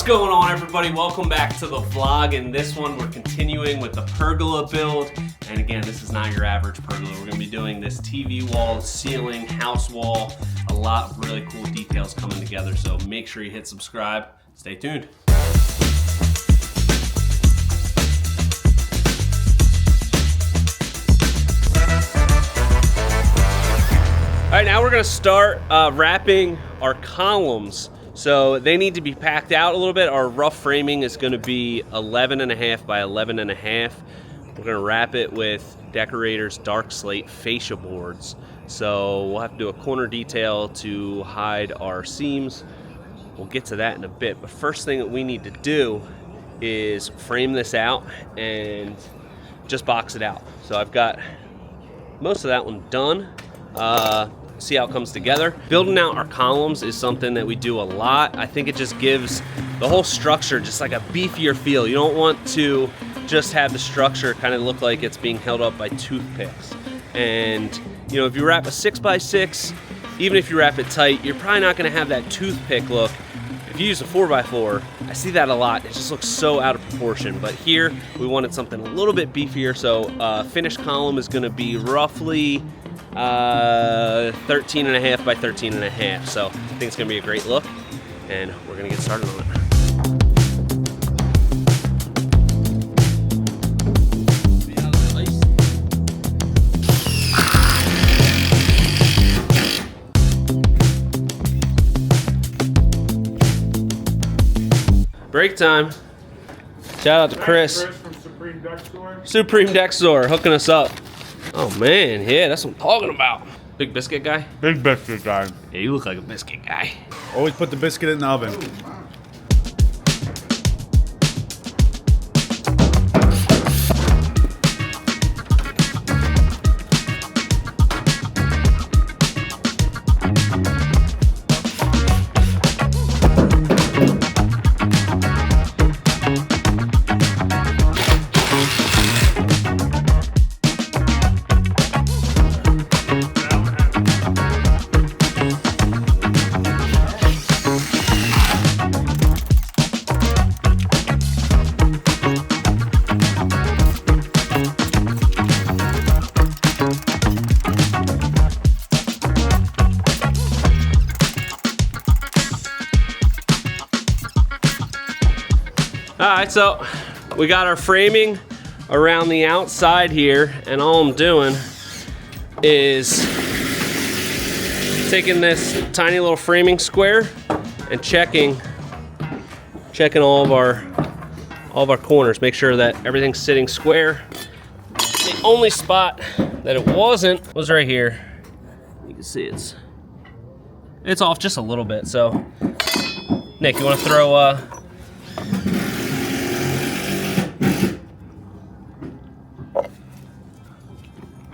going on, everybody? Welcome back to the vlog. In this one, we're continuing with the pergola build. And again, this is not your average pergola. We're gonna be doing this TV wall, ceiling, house wall, a lot of really cool details coming together. So make sure you hit subscribe. Stay tuned. All right, now we're gonna start wrapping our columns. So they need to be packed out a little bit. Our rough framing is gonna be 11.5 by 11.5. We're gonna wrap it with Deckorators dark slate fascia boards. So we'll have to do a corner detail to hide our seams. We'll get to that in a bit. But first thing that we need to do is frame this out and just box it out. So I've got most of that one done. See how it comes together. Building out our columns is something that we do a lot. I think it just gives the whole structure just like a beefier feel. You don't want to just have the structure kind of look like it's being held up by toothpicks. And you know, if you wrap a 6x6, even if you wrap it tight, you're probably not gonna have that toothpick look. If you use a 4x4, I see that a lot. It just looks so out of proportion. But here, we wanted something a little bit beefier. So finished column is gonna be roughly 13.5 by 13.5. So I think it's gonna be a great look, and we're gonna get started on it. Break time. Shout out to Chris. Chris from Supreme Deck Store. Supreme Deck Store hooking us up. Oh man, yeah, that's what I'm talking about. Big biscuit guy? Big biscuit guy. Yeah, you look like a biscuit guy. Always put the biscuit in the oven. All right, so we got our framing around the outside here, and all I'm doing is taking this tiny little framing square and checking all of our corners, make sure that everything's sitting square. The only spot that it wasn't was right here. You can see it's off just a little bit. So Nick, you want to throw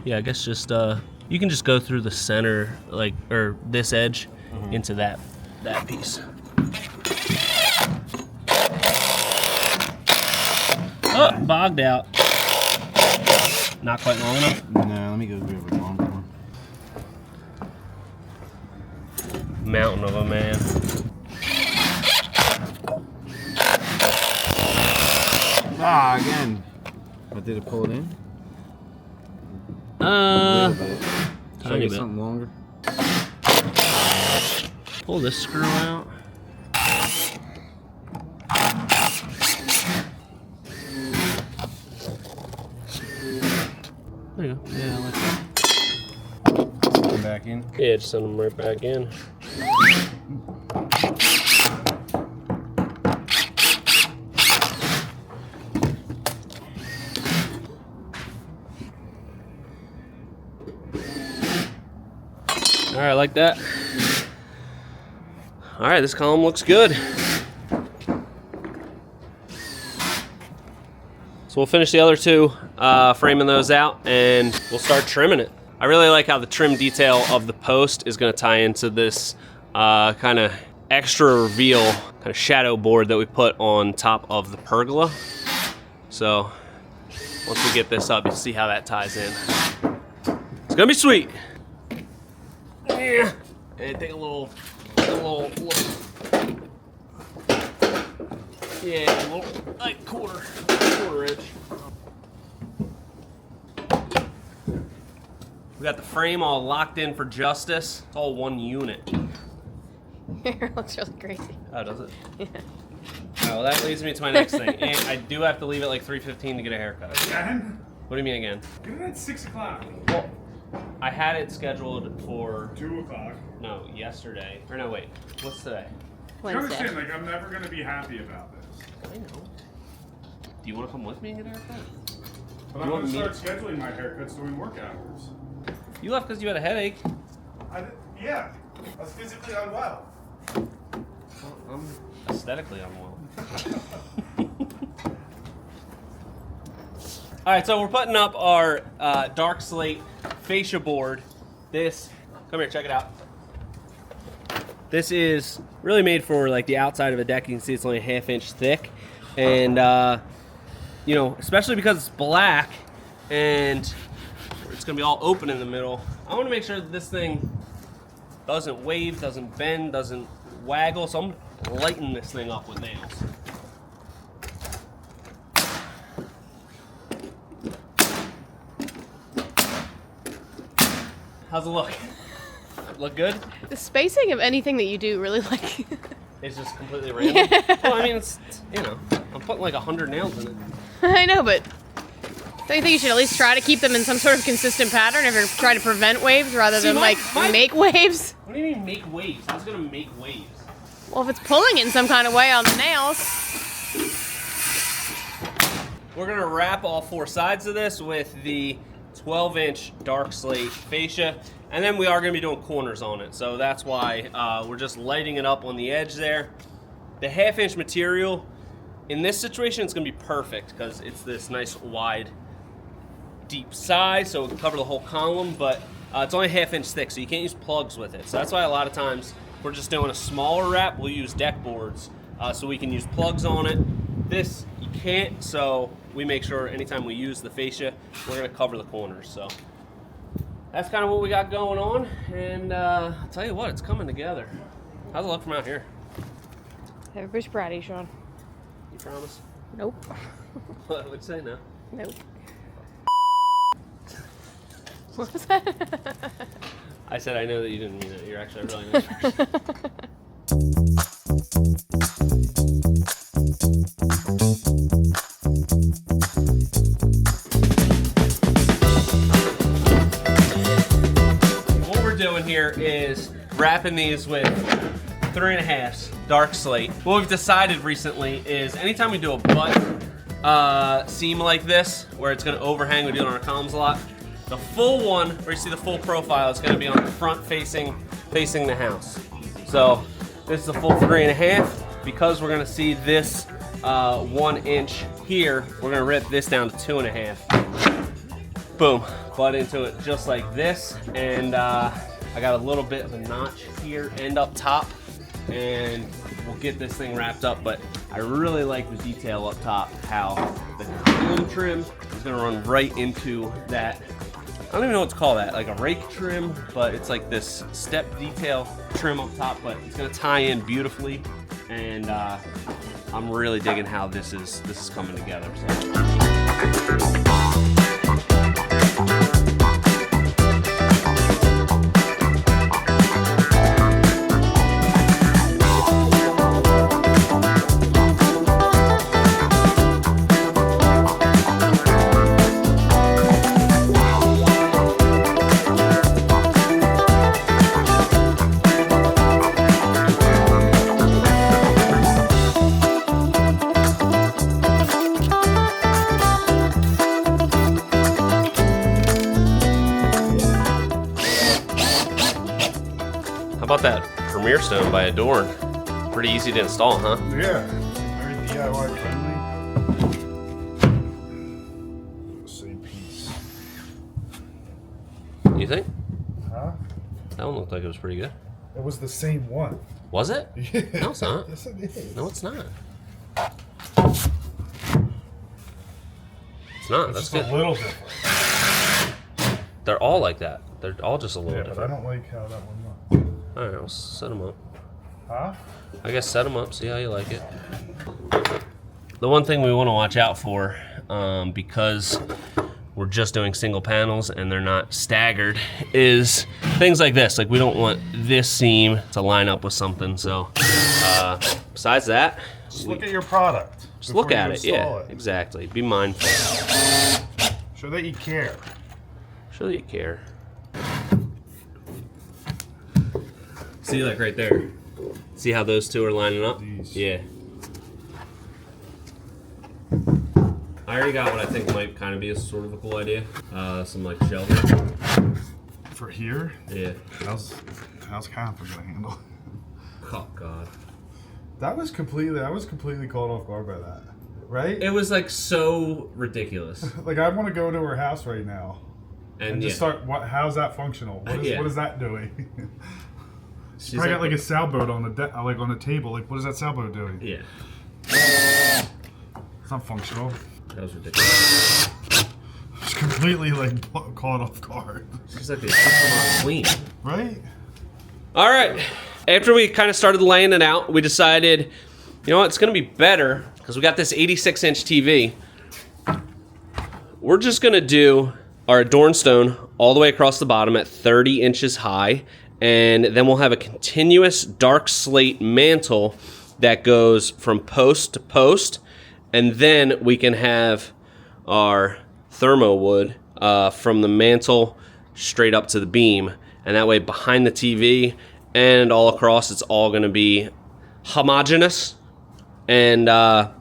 yeah, I guess just you can just go through the center, like, or this edge into that piece. Oh, bogged out. Not quite long enough. No, let me go grab a longer one. Mountain of a man. Ah, again. But did it pull it in? Should I get something longer? Pull this screw out. There you go. Yeah, I like that. Come back in. Yeah, just send them right back in. All right, like that. All right, this column looks good. So we'll finish the other two, framing those out, and we'll start trimming it. I really like how the trim detail of the post is gonna tie into this kind of extra reveal, kind of shadow board that we put on top of the pergola. So once we get this up, you'll see how that ties in. It's gonna be sweet. Yeah. And take a little look. Yeah, a little, like quarter inch. We got the frame all locked in for justice. It's all one unit. It looks really crazy. Oh, does it? Yeah. Oh, well, that leads me to my next thing. And I do have to leave at like 3:15 to get a haircut. Again? What do you mean again? Get it at 6 o'clock. Well, I had it scheduled for 2 o'clock. no, yesterday. Or no, wait. What's today? You Wednesday. understand, like, I'm never going to be happy about this. I know. Do you want to come with me and get a haircut? But You I'm want going to me start scheduling my haircuts during work hours. You left because you had a headache. Yeah, I was physically unwell. Well, I'm aesthetically unwell. All right, so we're putting up our dark slate fascia board. This, come here, check it out. This is really made for like the outside of a deck. You can see it's only a 1/2 inch thick, and you know, especially because it's black and it's gonna be all open in the middle. I want to make sure that this thing doesn't wave, doesn't bend, doesn't waggle. So I'm gonna lighten this thing up with nails. How's it look? Look good? The spacing of anything that you do really like. It's just completely random. Yeah. Well, I mean, it's, you know, I'm putting like 100 nails in it. I know, but don't you think you should at least try to keep them in some sort of consistent pattern if you're trying to prevent waves rather than like make waves? What do you mean make waves? How's it gonna make waves? Well, if it's pulling in some kind of way on the nails. We're gonna wrap all 4 sides of this with the 12-inch dark slate fascia, and then we are gonna be doing corners on it. So that's why we're just lighting it up on the edge there. The 1/2 inch material, in this situation, it's gonna be perfect because it's this nice wide, deep size, so it can cover the whole column, but it's only 1/2 inch thick, so you can't use plugs with it. So that's why a lot of times, if we're just doing a smaller wrap, we'll use deck boards, so we can use plugs on it. This, you can't, so we make sure anytime we use the fascia, we're gonna cover the corners. So that's kind of what we got going on, and I'll tell you what, it's coming together. How's it look from out here? Everybody's proud of you, Sean. You promise? Nope. What would you say now? Nope. What was that? I said I know that you didn't mean it. You're actually a really nice person. What we're doing here is wrapping these with 3.5 dark slate. What we've decided recently is anytime we do a butt seam like this, where it's gonna overhang, we do it on our columns a lot, the full one, where you see the full profile, is gonna be on the front facing the house. So this is a full 3.5. Because we're gonna see this 1 inch here, we're gonna rip this down to 2.5. Boom, butt into it just like this. And I got a little bit of a notch here and up top, and we'll get this thing wrapped up. But I really like the detail up top, how the column trim is gonna run right into that. I don't even know what to call that, like a rake trim, but it's like this step detail trim up top, but it's gonna tie in beautifully, and I'm really digging how this is coming together. So. How about that Premier Stone by Adorn? Pretty easy to install, huh? Yeah. Very DIY friendly. Same piece. You think? Huh? That one looked like it was pretty good. It was the same one. Was it? Yeah. No, it's not. Yes, it is. No, it's not. It's not. That's It's good. a little different. They're all like that. They're all just a little Yeah, but I different. don't like how that one looks. All right, we'll set them up. Huh? I guess set them up, see how you like it. the one thing we want to watch out for, because we're just doing single panels and they're not staggered, is things like this. Like we don't want this seam to line up with something. So besides that, Just look at your product. Just look at it, yeah, exactly. Be mindful. Show that you care. Show that you care. See, like right there. See how those two are lining up? These. Yeah. I already got what I think might kind of be a sort of a cool idea. Some like shelving. For here? Yeah. How's Catherine gonna handle? Oh God. I was completely caught off guard by that. Right? It was like so ridiculous. Like I want to go to her house right now and just start. How's that functional? What is that doing? She's probably got like a sailboat on the on a table. Like what is that sailboat doing? Yeah. It's not functional. That was ridiculous. It's completely like caught off guard. She's like, it's clean. Right? All right. After we kind of started laying it out, we decided, you know what, it's going to be better because we got this 86-inch TV. We're just going to do our adorn stone all the way across the bottom at 30 inches high, and then we'll have a continuous dark slate mantle that goes from post to post, and then we can have our Thermowood from the mantle straight up to the beam, and that way behind the TV and all across, it's all going to be homogeneous. And I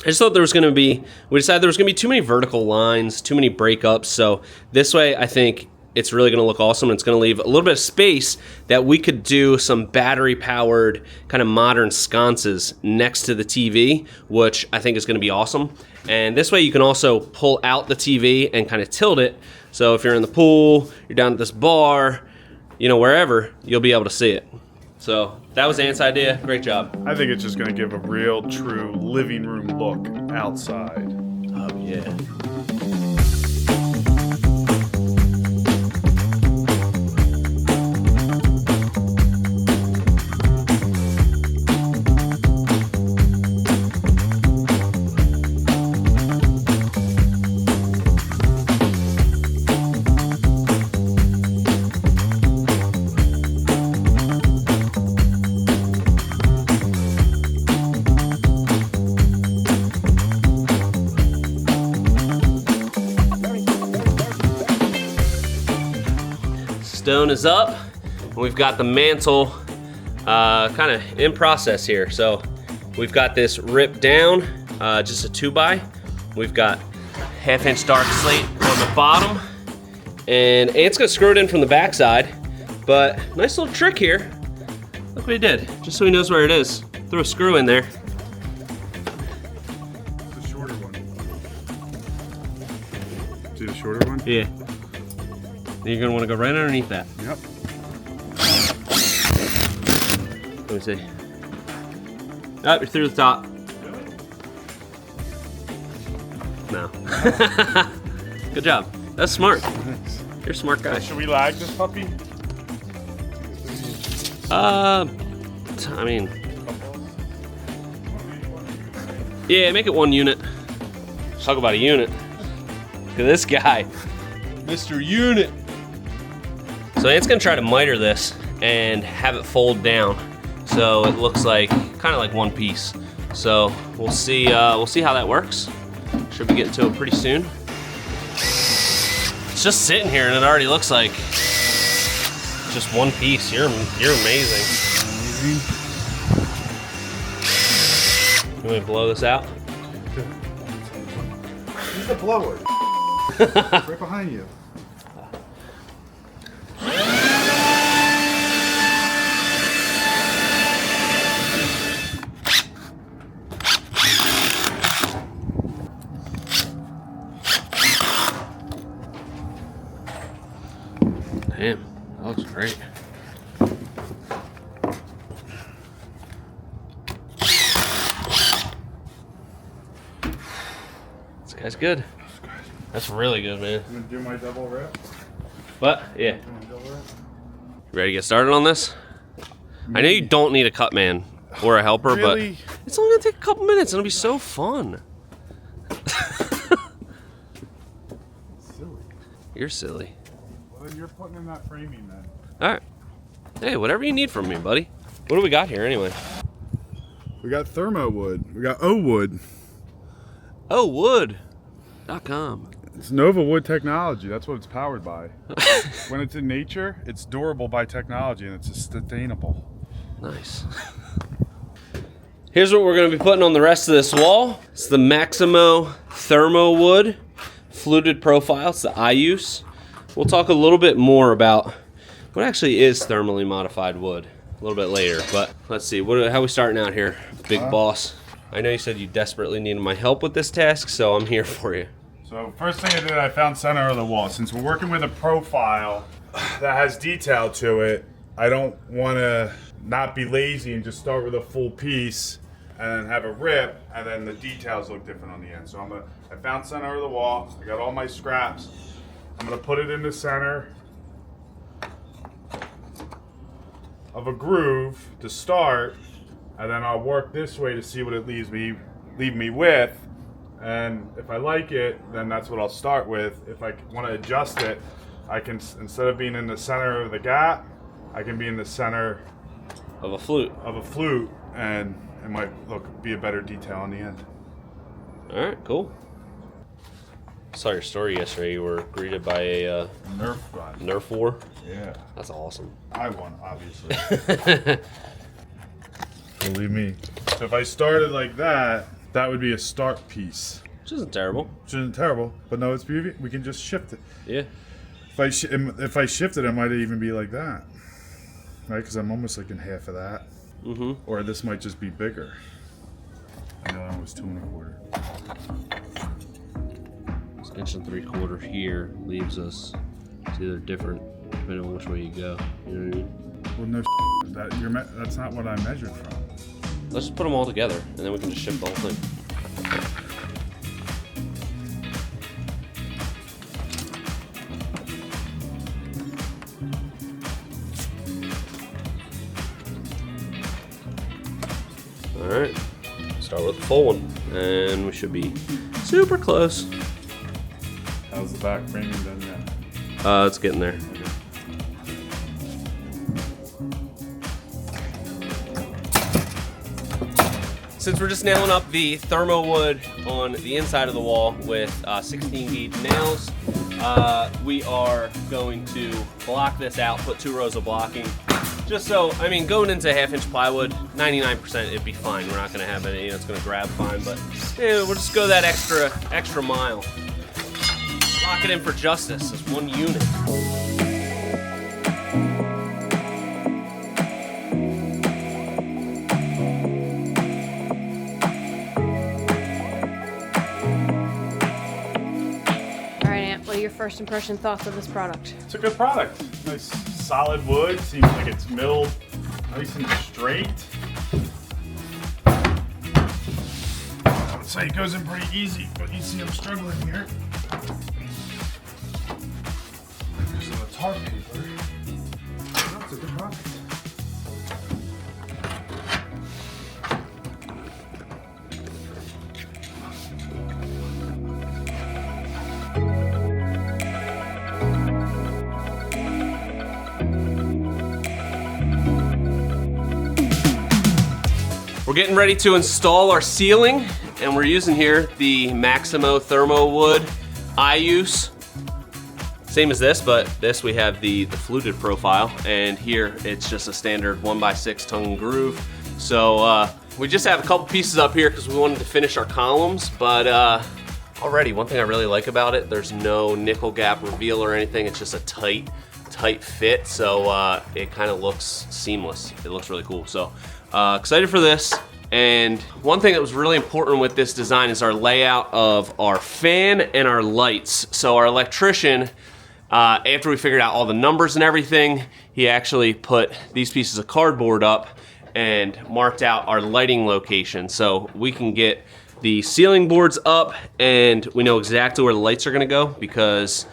just thought we decided there was going to be too many vertical lines, too many breakups. So this way, I think it's really going to look awesome. And it's going to leave a little bit of space that we could do some battery-powered kind of modern sconces next to the TV, which I think is going to be awesome. And this way, you can also pull out the TV and kind of tilt it. So if you're in the pool, you're down at this bar, you know, wherever, you'll be able to see it. So that was Ant's idea. Great job. I think it's just going to give a real, true living room look outside. Oh, yeah. Stone is up, and we've got the mantle kind of in process here. So we've got this ripped down, just a 2x. We've got 1/2-inch dark slate on the bottom, and Ant's gonna screw it in from the backside. But nice little trick here. Look what he did, just so he knows where it is. Throw a screw in there. The shorter one. Do the shorter one? Yeah. You're gonna want to go right underneath that. Yep. Let me see. Oh, you're through the top. No. Good job. That's smart. Thanks. You're a smart guy. Should we lag this puppy? I mean, yeah, make it 1 unit. Talk about a unit. Look at this guy, Mr. Unit. So Ant's gonna try to miter this and have it fold down so it looks like kind of like one piece. So we'll see how that works. Should be getting to it pretty soon. It's just sitting here and it already looks like just one piece. You're amazing. You want me to blow this out? Use the blower. Right behind you. Damn, that looks great. This guy's good. That's really good, man. I'm gonna do my double wrap. But, yeah. You ready to get started on this? I know you don't need a cut man or a helper, Really? but It's only gonna take a couple minutes. It'll be so fun. Silly. You're silly. Well, then you're putting in that framing then. All right. Hey, whatever you need from me, buddy. What do we got here anyway? We got Thermowood. We got Wood. Wood.com. It's Nova Wood technology. That's what it's powered by. When it's in nature, it's durable by technology and it's sustainable. Nice. Here's what we're going to be putting on the rest of this wall. It's the Maximo Thermowood fluted profile. It's the Ayous. We'll talk a little bit more about what actually is thermally modified wood a little bit later. But let's see, how are we starting out here, big boss? I know you said you desperately needed my help with this task, so I'm here for you. So first thing I did, I found center of the wall. Since we're working with a profile that has detail to it, I don't want to not be lazy and just start with a full piece and then have a rip, and then the details look different on the end. So I found center of the wall. I got all my scraps. I'm gonna put it in the center of a groove to start, and then I'll work this way to see what it leave me with. And if I like it, then that's what I'll start with. If I want to adjust it, I can, instead of being in the center of the gap, I can be in the center Of a flute. And it might be a better detail on the end. All right, cool. Saw your story yesterday. You were greeted by a Nerf gun. Nerf war. Yeah. That's awesome. I won, obviously. Believe me. So if I started like that, that would be a start piece. Which isn't terrible. Which isn't terrible, but no, it's beauty. We can just shift it. Yeah. If I shift it, it might even be like that, right? Because I'm almost like in half of that. Mm-hmm. Or this might just be bigger. I know that was 2 1/4. This 1 3/4 here leaves us. It's either different depending on which way you go. You know what I mean? Well, no, that's not what I measured from. Let's just put them all together, and then we can just shift the whole thing. All right, start with the full one, and we should be super close. How's the back framing done now? It's getting there. Since we're just nailing up the Thermowood on the inside of the wall with 16 gauge nails, we are going to block this out, put 2 rows of blocking. Just so, I mean, going into 1/2 inch plywood, 99% it'd be fine. We're not gonna have any, it's gonna grab fine, but yeah, we'll just go that extra mile. Lock it in for justice as one unit. What are your first impression thoughts of this product? It's a good product. Nice solid wood. Seems like it's milled nice and straight. I would say it goes in pretty easy, but you see I'm struggling here. Using the tar paper. That's a good product. We're getting ready to install our ceiling, and we're using here the Maximo Thermowood Ayous. Same as this, but this we have the fluted profile, and here it's just a standard 1x6 tongue and groove. So we just have a couple pieces up here because we wanted to finish our columns, but already one thing I really like about it, there's no nickel gap reveal or anything. It's just a tight fit, so it kind of looks seamless. It looks really cool. So excited for this. And one thing that was really important with this design is our layout of our fan and our lights. So our electrician, after we figured out all the numbers and everything, he actually put these pieces of cardboard up and marked out our lighting location. So we can get the ceiling boards up and we know exactly where the lights are gonna go, because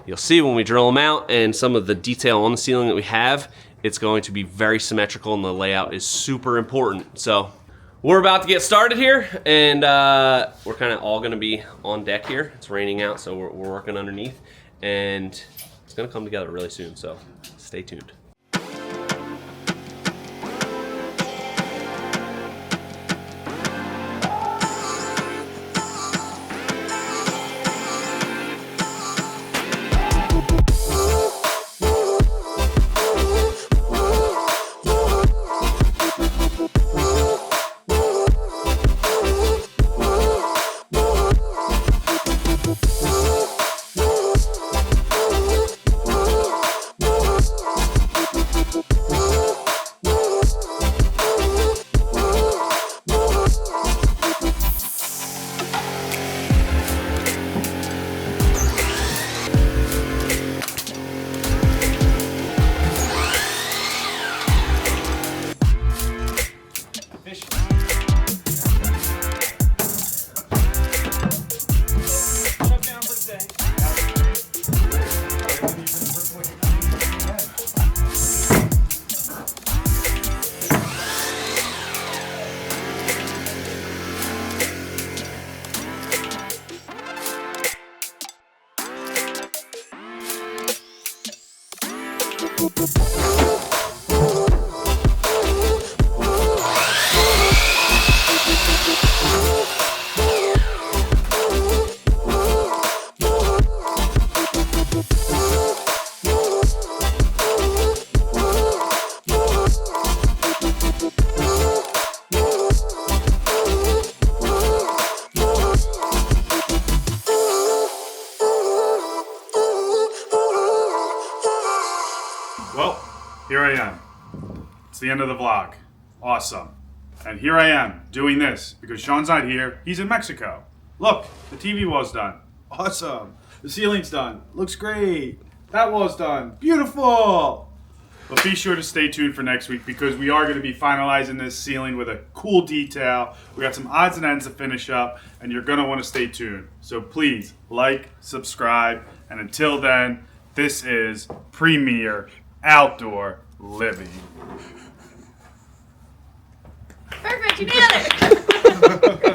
you'll see when we drill them out and some of the detail on the ceiling that we have, it's going to be very symmetrical and the layout is super important. So we're about to get started here, and we're kind of all going to be on deck here. It's raining out, so we're working underneath, and it's going to come together really soon, so stay tuned. Well, here I am. It's the end of the vlog. Awesome. And here I am doing this because Sean's not here. He's in Mexico. Look, the TV wall's done. Awesome. The ceiling's done. Looks great. That wall's done. Beautiful. But be sure to stay tuned for next week because we are going to be finalizing this ceiling with a cool detail. We got some odds and ends to finish up, and you're going to want to stay tuned. So please like, subscribe, and until then, this is Premier Outdoor Living. Perfect, you nailed it.